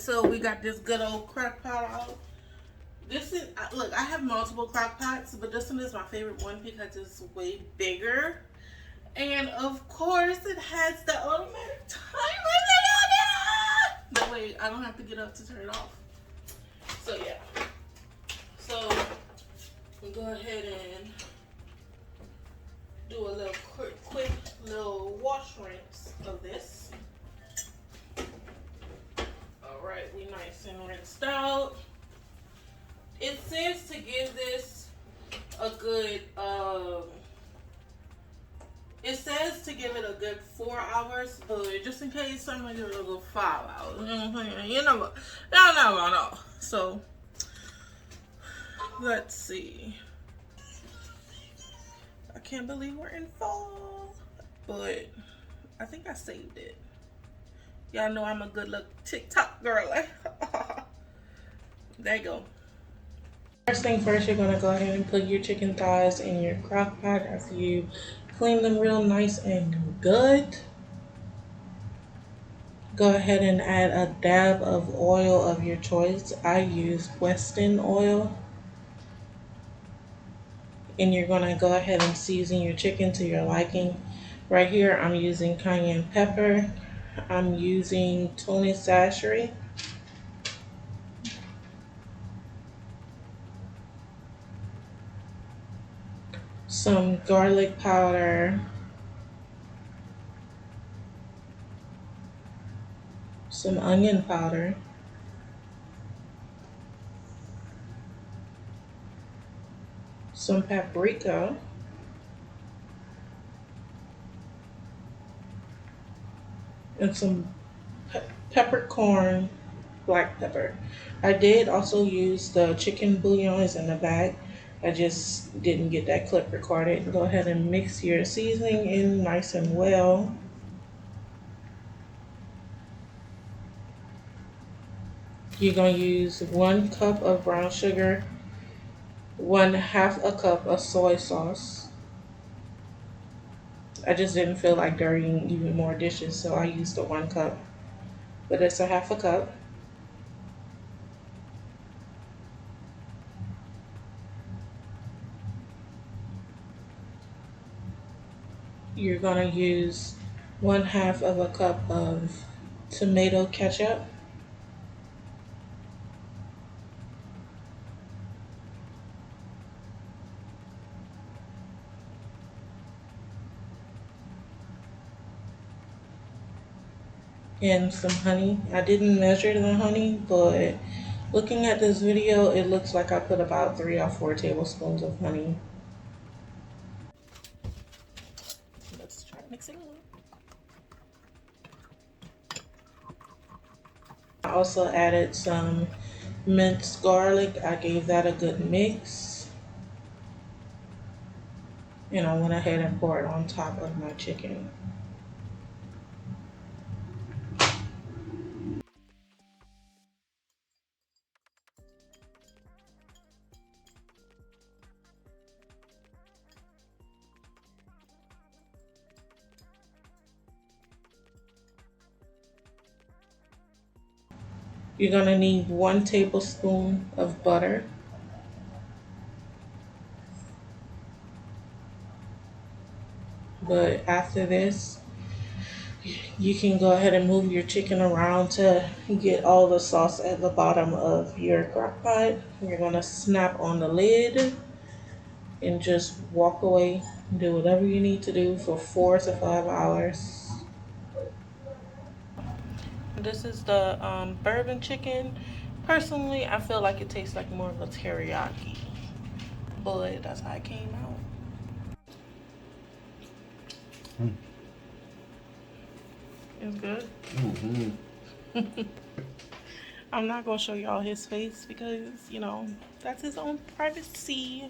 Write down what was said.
so we got this good old crock pot out. This is, look, I have multiple crock pots, but this one is my favorite one because it's way bigger. And of course, it has the automatic timer on it. That way, I don't have to get up to turn it off. So yeah. So we'll go ahead and do a little quick little wash rinse of this. All right, we nice and rinsed out. It says to give this a good it says to give it a good 4 hours, but just in case, I'm gonna give it a good 5 hours. You never know. So let's see. I can't believe we're in fall, but I think I saved it. Y'all know I'm a good look TikTok girl. There you go. First thing first, you're gonna go ahead and put your chicken thighs in your crock pot after you clean them real nice and good. Go ahead and add a dab of oil of your choice. I use Weston oil. And you're gonna go ahead and season your chicken to your liking. Right here, I'm using cayenne pepper. I'm using Tony Sashery. Some garlic powder, some onion powder, some paprika, and some peppercorn black pepper. I did also use the chicken bouillons in the bag. I just didn't get that clip recorded. Go ahead and mix your seasoning in nice and well. You're going to use 1 cup of brown sugar, 1/2 a cup of soy sauce. I just didn't feel like dirtying even more dishes, so I used the 1 cup, but it's a 1/2 a cup. You're going to use 1/2 of a cup of tomato ketchup. And some honey. I didn't measure the honey, but looking at this video, it looks like I put about 3 or 4 tablespoons of honey. Let's try mixing. I also added some minced garlic. I gave that a good mix. And I went ahead and poured it on top of my chicken. You're going to need 1 tablespoon of butter. But after this, you can go ahead and move your chicken around to get all the sauce at the bottom of your crock pot. You're going to snap on the lid and just walk away. Do whatever you need to do for 4 to 5 hours. This is the bourbon chicken. Personally, I feel like it tastes like more of a teriyaki, but that's how it came out. It's good. I'm not gonna show y'all his face because, you know, that's his own privacy.